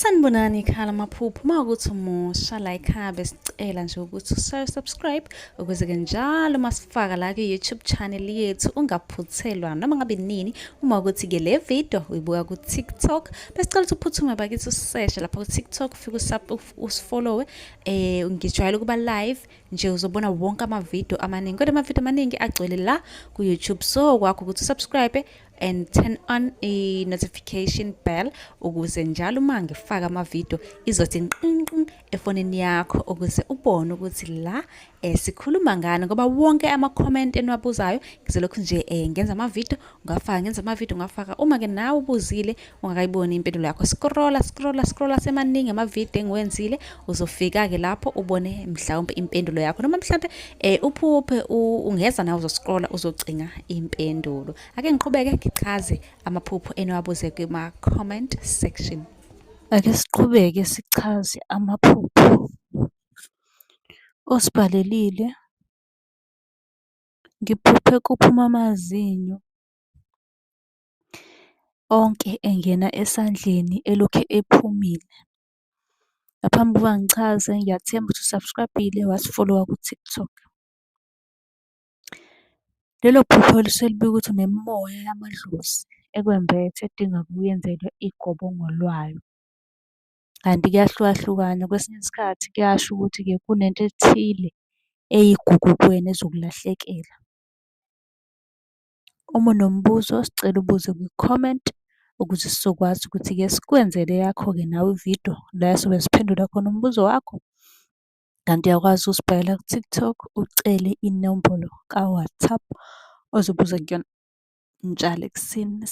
Sanibonani ikhala maphupho mawukuthi umusha la ekhaya besicela nje ukuthi subscribe ukuze-ke njalo masifaka la ku-YouTube channel yethu ungaphuthelwa noma ngabe nini. Uma ukuthi-ke le video uyibuka ku-TikTok besicela ukuthi uphuthume bakithi useshe lapha ku-TikTok ufike usifollowe. Ngijwayele ukuba live nje uzobona wonke amavidiyo amaningi, kodwa amavidiyo amaningi agcwele la ku-YouTube, so kwakho ukuthi usubscribe and turn on i-notification bell ukuze njalo uma ngifaka amavidiyo izothi nqinqi efonini yakho ukuze ubone ukuthi la sikhuluma ngani, ngoba wonke ama-comment eniwabuzayo ngizolokhu nje ngenza amavidiyo ngafaka. Uma-ke nawe ubuzile ungakayiboni impendulo yakho, scrolla semaningi amavidiyo engiwenzile, uzofika-ke lapho ubone mhlawumbe impendulo yakho, noma mhlawumbe uphuphe ungeza nawe uzoscrolla uzocinga impendulo. Ake ngiqhubeke ngichaze amaphupho eniwabuze kuma-comment section. Ake siqhubeke sichaze amaphupho osibhalelile. Ngiphuphe kuphuma amazinyo onke engena esandleni elokhu ephumile. Ngaphambi kokuba ngichaze, ngiyathemba ukuthi usubscribe-ile wasifollowa ku-TikTok. Lelo phupho lisuke libika ukuthi unemimoya yamadlozi ekwembethe edinga ukuyenzelwa igobongo lwayo. Kanti kuyahlukahlukana, kwesinye isikhathi kuyasho ukuthi-ke kunento ethile eyigugu kuwena ezokulahlekela. Uma unombuzo sicela ubuze kwi-comment ukuze sizokwazi ukuthi-ke sikwenzele yakho-ke nawe ividiyo la sobe siphendula khona umbuzo wakho. Kanti uyakwazi ukusibhalela ku-TikTok ucele inombolo ka-WhatsApp ozobuza kuyona njalo ekuseni .